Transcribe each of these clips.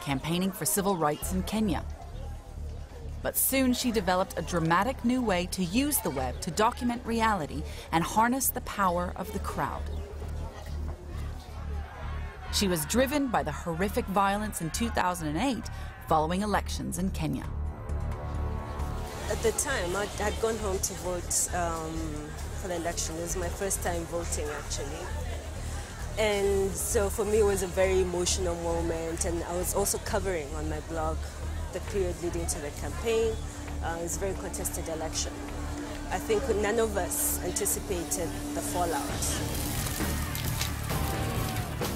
campaigning for civil rights in Kenya. But soon she developed a dramatic new way to use the web to document reality and harness the power of the crowd. She was driven by the horrific violence in 2008 following elections in Kenya. At the time, I had gone home to vote for the election. It was my first time voting, actually. And so for me, it was a very emotional moment, and I was also covering on my blog the period leading to the campaign. It was a very contested election. I think none of us anticipated the fallout.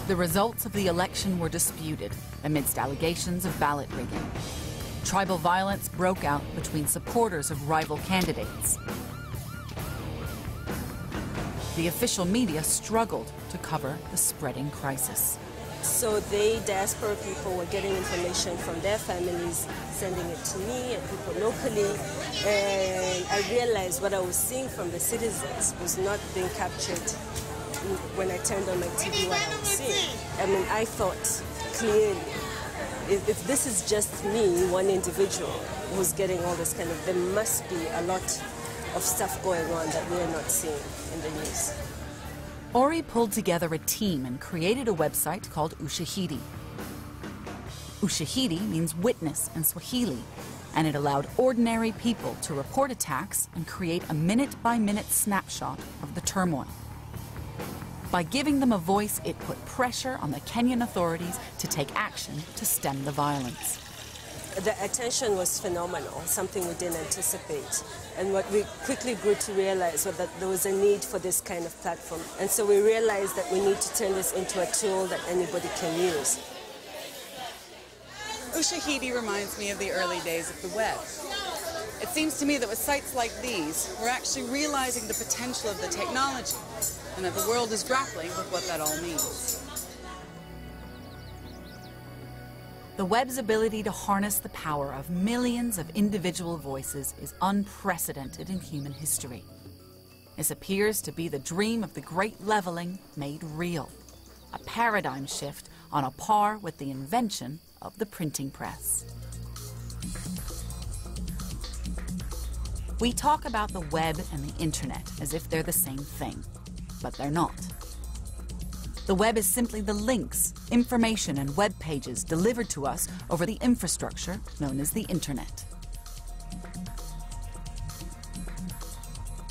The results of the election were disputed amidst allegations of ballot rigging. Tribal violence broke out between supporters of rival candidates. The official media struggled to cover the spreading crisis. So they, diaspora people, were getting information from their families, sending it to me and people locally. And I realized what I was seeing from the citizens was not being captured when I turned on my TV, what I was seeing. I mean, I thought clearly, if this is just me, one individual who's getting all this kind of, there must be a lot of stuff going on that we're not seeing in the news. Ori pulled together a team and created a website called Ushahidi. Ushahidi means witness in Swahili, and it allowed ordinary people to report attacks and create a minute-by-minute snapshot of the turmoil. By giving them a voice, it put pressure on the Kenyan authorities to take action to stem the violence. The attention was phenomenal, something we didn't anticipate. And what we quickly grew to realize was that there was a need for this kind of platform. And so we realized that we need to turn this into a tool that anybody can use. Ushahidi reminds me of the early days of the web. It seems to me that with sites like these, we're actually realizing the potential of the technology, and that the world is grappling with what that all means. The web's ability to harness the power of millions of individual voices is unprecedented in human history. This appears to be the dream of the Great Leveling made real, a paradigm shift on a par with the invention of the printing press. We talk about the web and the internet as if they're the same thing, but they're not. The web is simply the links, information, and web pages delivered to us over the infrastructure known as the internet.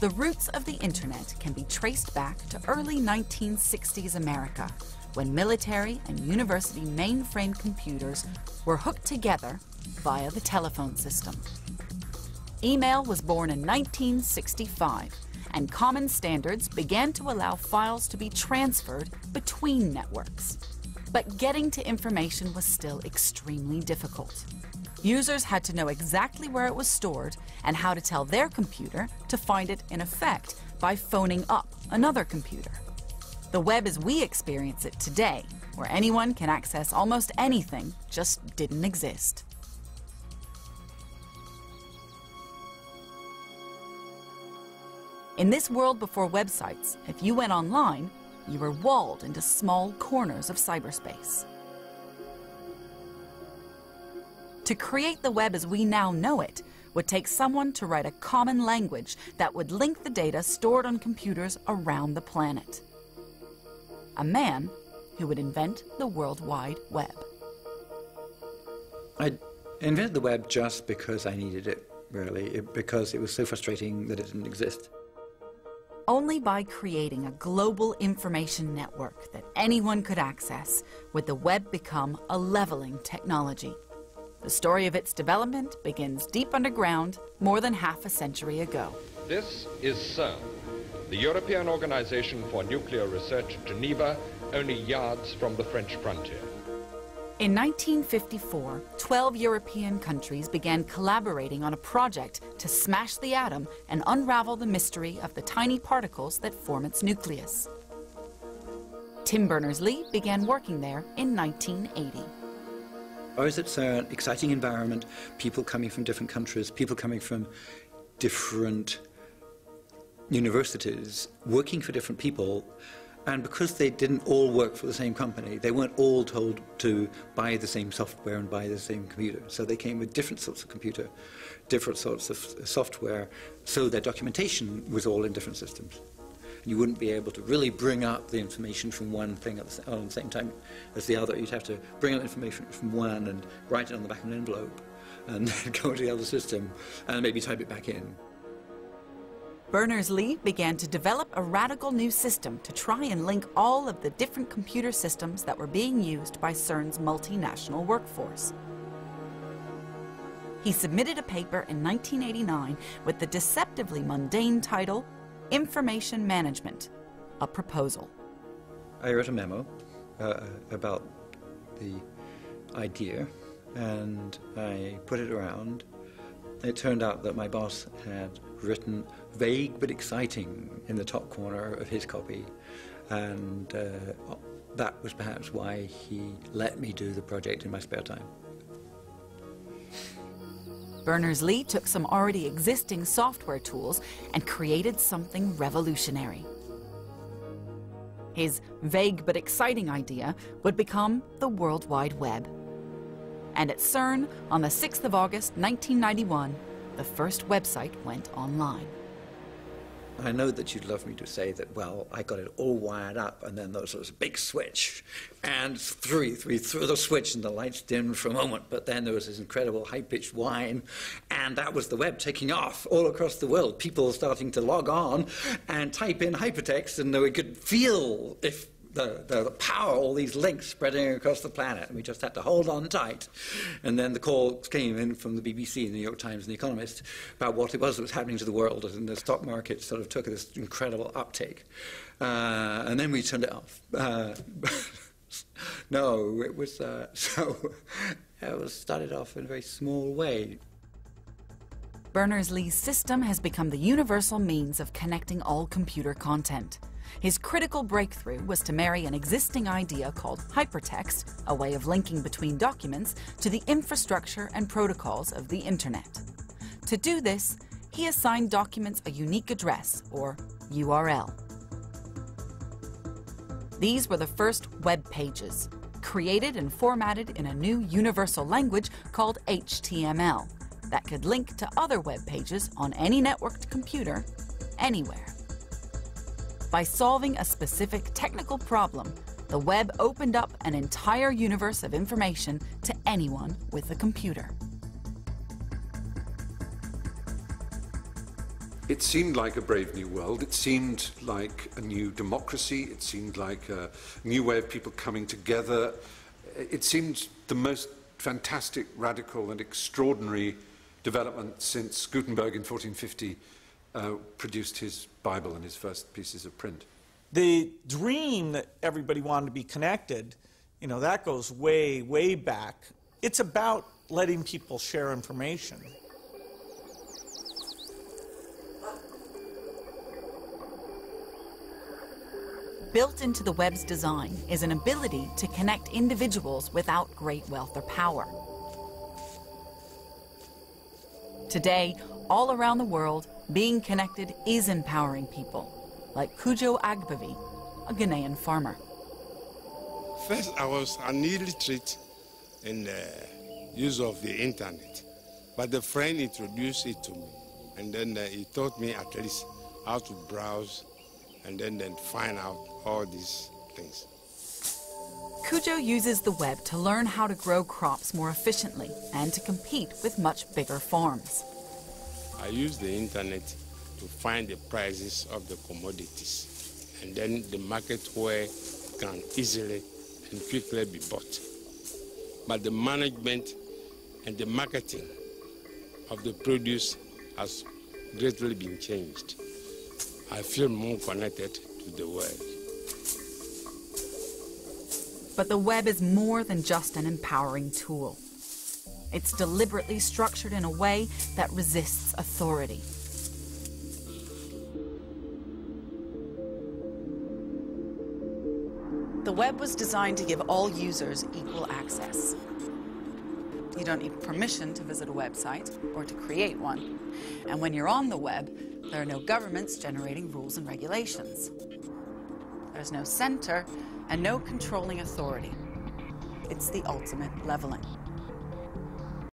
The roots of the internet can be traced back to early 1960s America, when military and university mainframe computers were hooked together via the telephone system. Email was born in 1965, and common standards began to allow files to be transferred between networks. But getting to information was still extremely difficult. Users had to know exactly where it was stored and how to tell their computer to find it in effect by phoning up another computer. The web as we experience it today, where anyone can access almost anything, just didn't exist. In this world before websites, if you went online, you were walled into small corners of cyberspace. To create the web as we now know it would take someone to write a common language that would link the data stored on computers around the planet. A man who would invent the World Wide Web. I invented the web just because I needed it, really, because it was so frustrating that it didn't exist. Only by creating a global information network that anyone could access would the web become a leveling technology. The story of its development begins deep underground more than half a century ago. This is CERN, the European Organization for Nuclear Research in Geneva, only yards from the French frontier. In 1954, 12 European countries began collaborating on a project to smash the atom and unravel the mystery of the tiny particles that form its nucleus. Tim Berners-Lee began working there in 1980. I was at CERN, exciting environment, people coming from different countries, people coming from different universities, working for different people, And because they didn't all work for the same company, they weren't all told to buy the same software and buy the same computer. So they came with different sorts of computer, different sorts of software, so their documentation was all in different systems. You wouldn't be able to really bring up the information from one thing at the same time as the other. You'd have to bring up information from one and write it on the back of an envelope and then go to the other system and maybe type it back in. Berners-Lee began to develop a radical new system to try and link all of the different computer systems that were being used by CERN's multinational workforce. He submitted a paper in 1989 with the deceptively mundane title, Information Management, a proposal. I wrote a memo about the idea, and I put it around. It turned out that my boss had written vague but exciting in the top corner of his copy, and that was perhaps why he let me do the project in my spare time. Berners-Lee took some already existing software tools and created something revolutionary. His vague but exciting idea would become the World Wide Web. And at CERN, on the 6th of August, 1991, the first website went online. I know that you'd love me to say that, well, I got it all wired up, and then there was a big switch, and we threw the switch and the lights dimmed for a moment, but then there was this incredible high-pitched whine, and that was the web taking off all across the world, people starting to log on and type in hypertext, and we could feel if the power, all these links spreading across the planet, and we just had to hold on tight. And then the calls came in from the BBC, the New York Times, and The Economist about what it was that was happening to the world, and the stock market sort of took this incredible uptake. And then we turned it off. No, it was started off in a very small way. Berners-Lee's system has become the universal means of connecting all computer content. His critical breakthrough was to marry an existing idea called hypertext, a way of linking between documents, to the infrastructure and protocols of the Internet. To do this, he assigned documents a unique address, or URL. These were the first web pages, created and formatted in a new universal language called HTML, that could link to other web pages on any networked computer, anywhere. By solving a specific technical problem, the web opened up an entire universe of information to anyone with a computer. It seemed like a brave new world. It seemed like a new democracy. It seemed like a new way of people coming together. It seemed the most fantastic, radical, and extraordinary development since Gutenberg in 1450 produced his Bible and his first pieces of print. The dream that everybody wanted to be connected, that goes way, way back. It's about letting people share information. Built into the web's design is an ability to connect individuals without great wealth or power. Today, all around the world, being connected is empowering people, like Kujo Agbavi, a Ghanaian farmer. First, I was an illiterate in the use of the internet, but the friend introduced it to me, and then he taught me at least how to browse and then find out all these things. Kujo uses the web to learn how to grow crops more efficiently and to compete with much bigger farms. I use the internet to find the prices of the commodities and then the market where it can easily and quickly be bought. But the management and the marketing of the produce has greatly been changed. I feel more connected to the world. But the web is more than just an empowering tool. It's deliberately structured in a way that resists authority. The web was designed to give all users equal access. You don't need permission to visit a website or to create one. And when you're on the web, there are no governments generating rules and regulations. There's no center and no controlling authority. It's the ultimate leveling.